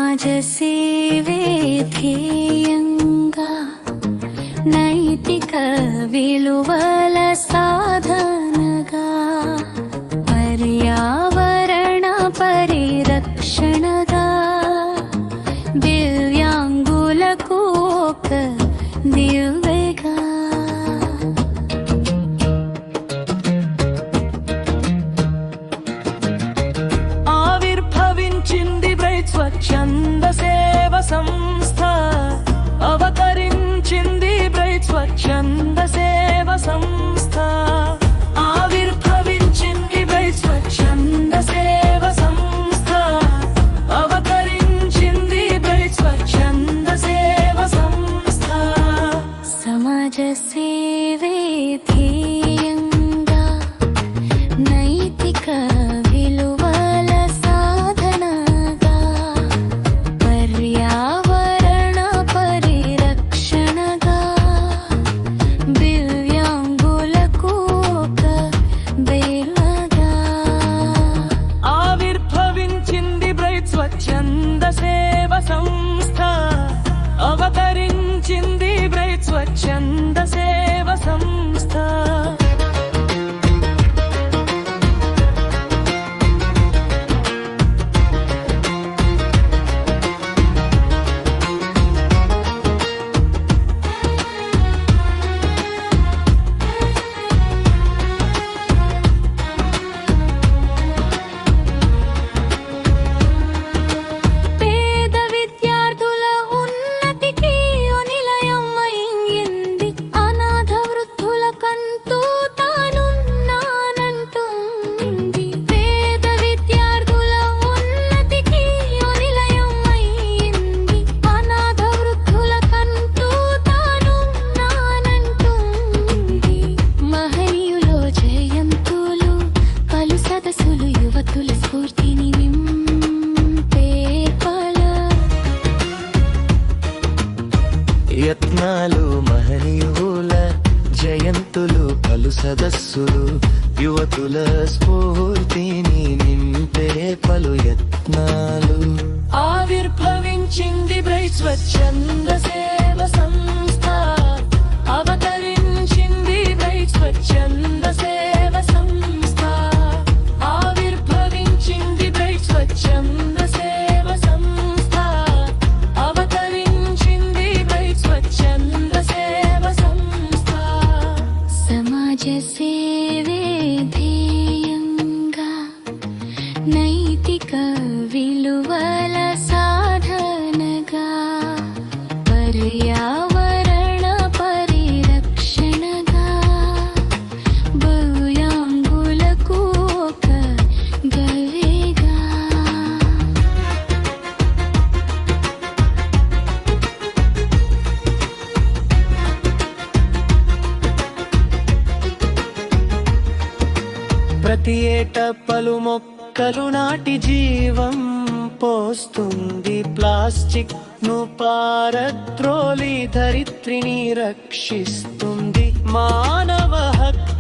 సమాజ సేవే ధ్యేయంగా నైతిక విలువల సాధనగా పర్యావరణ పరిరక్షణగా దివ్యాంగులకు ఒక దివ్యగా ఆవిర్భవించింది బ్రైట్ స్వచ్ఛంద సేవ సంస్థ. అవతరించింది బ్రైట్ స్వచ్ఛంద సేవ సంస్థ. ఆవిర్భవించింది బ్రైట్ స్వచ్ఛంద సేవ సంస్థ. అవతరించింది బ్రైట్ స్వచ్ఛంద సేవ సంస్థ. సమాజ సేవే ధ్యేయంగా నైతిక విలువల సాధనగా పర్యావరణ పరిరక్షణగా దివ్యాంగులకు ఒక వేళగా ఆవిర్భవించింది బ్రైట్ స్వచ్ఛంద సేవ సంస్థ. అవతరించింది బ్రైట్ స్వచ్ఛంద సేవ సంస్థ. పేద విద్యార్థుల ఉన్నతికి నిలయమైంది. అనాథ వృద్ధులకంటూ తానున్నానంటుంది. పేద విద్యార్థుల ఉన్నతికి నిలయమైంది. అనాథ వృద్ధులకంటూ తానున్నానంటుంది. మహనీయులో జయంతులు పలు సదస్సులు యువతుల స్ఫూర్తిని యత్నాలు మహనీయుల జయంతులు పలు సదస్సులు యువతుల స్ఫూర్తిని నింపే పలు యత్నాలు. ఆవిర్భవించింది బ్రైట్ స్వచ్ఛంద సేవ సంస్థ. అవతరించింది బ్రైట్ స్వచ్ఛంద సేవ సంస్థ. ఆవిర్భవించింది బ్రైట్ స్వచ్ఛంద సేవ సంస్థ. అవతరించింది బ్రైట్ స్వచ్ఛంద సేవ సంస్థ. సమాజ సేవే ధ్యేయంగా నైతిక విలువల సాధనగా పర్యావరణ పరిరక్షణగా దివ్యాంగులకు ఒక గవేగా ప్రతి ఏట పలు మొక్కలు నాటి జీవం పోస్తుంది. ప్లాస్టిక్ ను పారద్రోలి ధరిత్రిని రక్షిస్తుంది. మానవ హక్కు